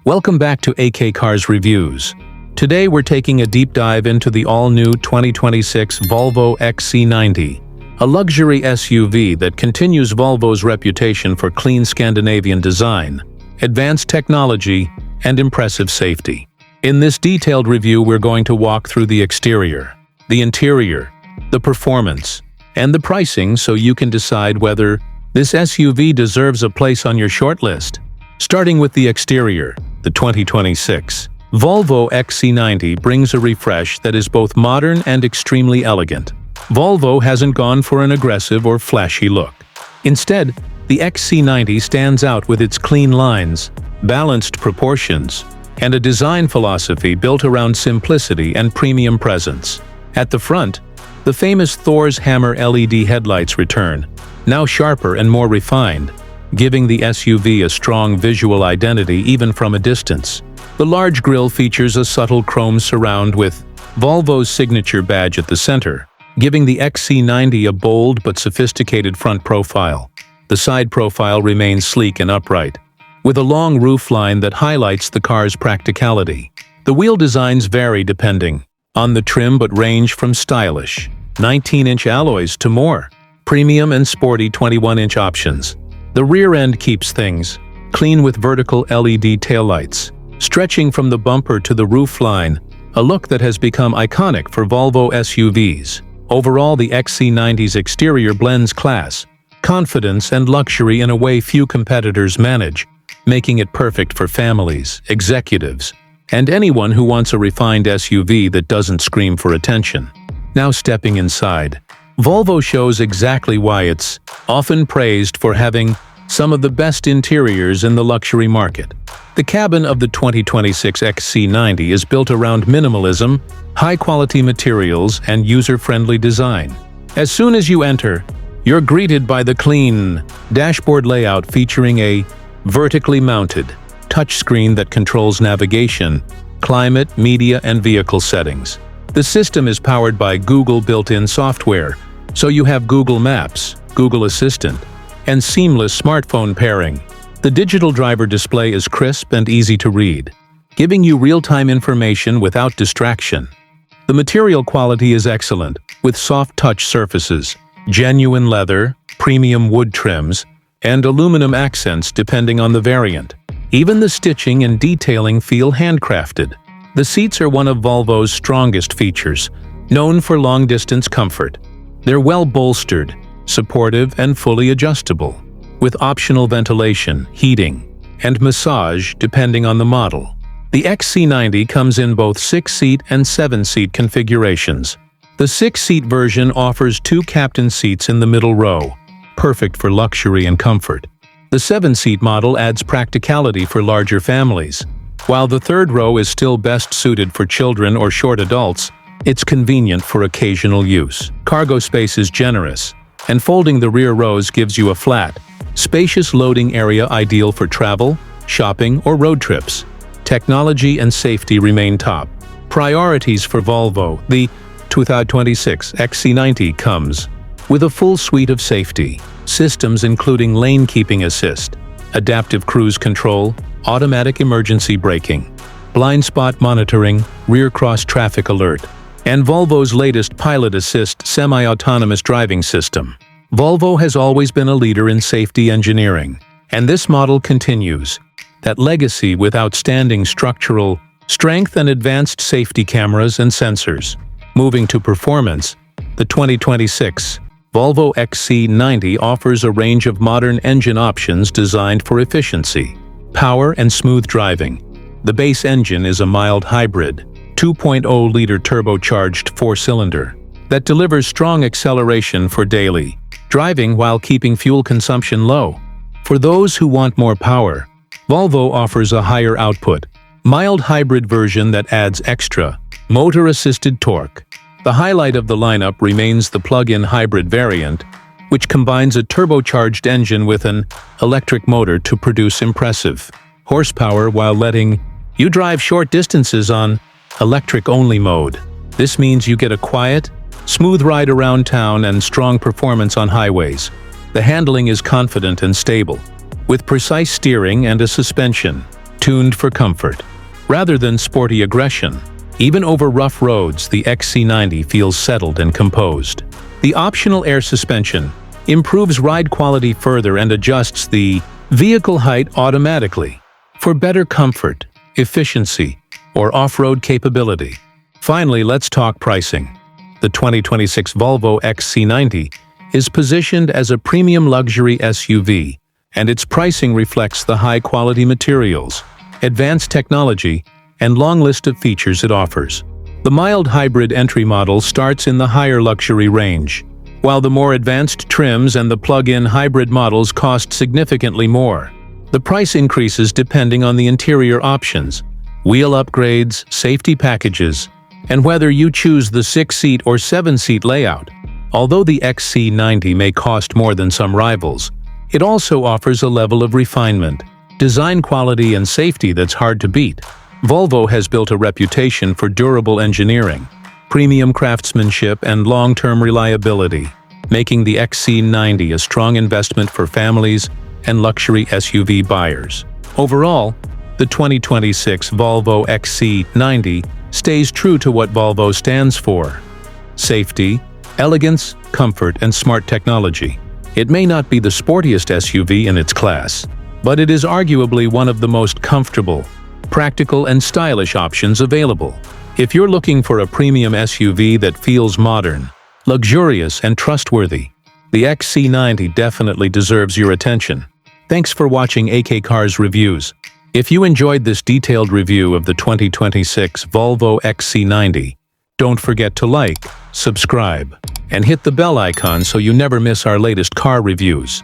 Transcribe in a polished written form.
Welcome back to AK Cars Reviews. Today we're taking a deep dive into the all-new 2026 Volvo XC90, a luxury SUV that continues Volvo's reputation for clean Scandinavian design, advanced technology, and impressive safety. In this detailed review, we're going to walk through the exterior, the interior, the performance, and the pricing so you can decide whether this SUV deserves a place on your shortlist. Starting with the exterior, the 2026 Volvo XC90 brings a refresh that is both modern and extremely elegant. Volvo hasn't gone for an aggressive or flashy look. Instead, the XC90 stands out with its clean lines, balanced proportions, and a design philosophy built around simplicity and premium presence. At the front, the famous Thor's Hammer LED headlights return, now sharper and more refined, giving the SUV a strong visual identity even from a distance. The large grille features a subtle chrome surround with Volvo's signature badge at the center, giving the XC90 a bold but sophisticated front profile. The side profile remains sleek and upright, with a long roofline that highlights the car's practicality. The wheel designs vary depending on the trim but range from stylish 19-inch alloys to more premium and sporty 21-inch options. The rear end keeps things clean with vertical LED taillights, stretching from the bumper to the roofline, a look that has become iconic for Volvo SUVs. Overall, the XC90's exterior blends class, confidence, and luxury in a way few competitors manage, making it perfect for families, executives, and anyone who wants a refined SUV that doesn't scream for attention. Now stepping inside, Volvo shows exactly why it's often praised for having some of the best interiors in the luxury market. The cabin of the 2026 XC90 is built around minimalism, high-quality materials, and user-friendly design. As soon as you enter, you're greeted by the clean dashboard layout featuring a vertically mounted touchscreen that controls navigation, climate, media, and vehicle settings. The system is powered by Google built-in software, so you have Google Maps, Google Assistant, and seamless smartphone pairing. The digital driver display is crisp and easy to read, giving you real-time information without distraction. The material quality is excellent, with soft touch surfaces, genuine leather, premium wood trims, and aluminum accents depending on the variant. Even the stitching and detailing feel handcrafted. The seats are one of Volvo's strongest features, known for long-distance comfort. They're well-bolstered, supportive, and fully adjustable, with optional ventilation, heating, and massage depending on the model. The XC90 comes in both 6-seat and 7-seat configurations. The 6-seat version offers 2 captain seats in the middle row, perfect for luxury and comfort. The 7-seat model adds practicality for larger families. While the third row is still best suited for children or short adults, it's convenient for occasional use. Cargo space is generous, and folding the rear rows gives you a flat, spacious loading area ideal for travel, shopping, or road trips. Technology and safety remain top priorities for Volvo. The 2026 XC90 comes with a full suite of safety systems including lane keeping assist, adaptive cruise control, automatic emergency braking, blind spot monitoring, rear cross traffic alert, and Volvo's latest Pilot Assist semi-autonomous driving system. Volvo has always been a leader in safety engineering, and this model continues that legacy with outstanding structural strength and advanced safety cameras and sensors. Moving to performance, the 2026 Volvo XC90 offers a range of modern engine options designed for efficiency, power, and smooth driving. The base engine is a mild hybrid, 2.0-liter turbocharged 4-cylinder that delivers strong acceleration for daily driving while keeping fuel consumption low. For those who want more power, Volvo offers a higher output, mild hybrid version that adds extra motor-assisted torque. The highlight of the lineup remains the plug-in hybrid variant, which combines a turbocharged engine with an electric motor to produce impressive horsepower while letting you drive short distances on electric-only mode. This means you get a quiet, smooth ride around town and strong performance on highways. The handling is confident and stable, with precise steering and a suspension tuned for comfort, rather than sporty aggression. Even over rough roads, the XC90 feels settled and composed. The optional air suspension improves ride quality further and adjusts the vehicle height automatically for better comfort, efficiency, or off-road capability. Finally, let's talk pricing. The 2026 Volvo XC90 is positioned as a premium luxury SUV, and its pricing reflects the high-quality materials, advanced technology, and long list of features it offers. The mild hybrid entry model starts in the higher luxury range, while the more advanced trims and the plug-in hybrid models cost significantly more. The price increases depending on the interior options, wheel upgrades, safety packages, and whether you choose the 6-seat or 7-seat layout. Although the XC90 may cost more than some rivals, it also offers a level of refinement, design quality, and safety that's hard to beat. Volvo has built a reputation for durable engineering, premium craftsmanship, and long-term reliability, making the XC90 a strong investment for families and luxury SUV buyers. Overall, the 2026 Volvo XC90 stays true to what Volvo stands for: safety, elegance, comfort, and smart technology. It may not be the sportiest SUV in its class, but it is arguably one of the most comfortable, practical, and stylish options available. If you're looking for a premium SUV that feels modern, luxurious, and trustworthy, the XC90 definitely deserves your attention. Thanks for watching AK Cars Reviews. If you enjoyed this detailed review of the 2026 Volvo XC90, don't forget to like, subscribe, and hit the bell icon so you never miss our latest car reviews.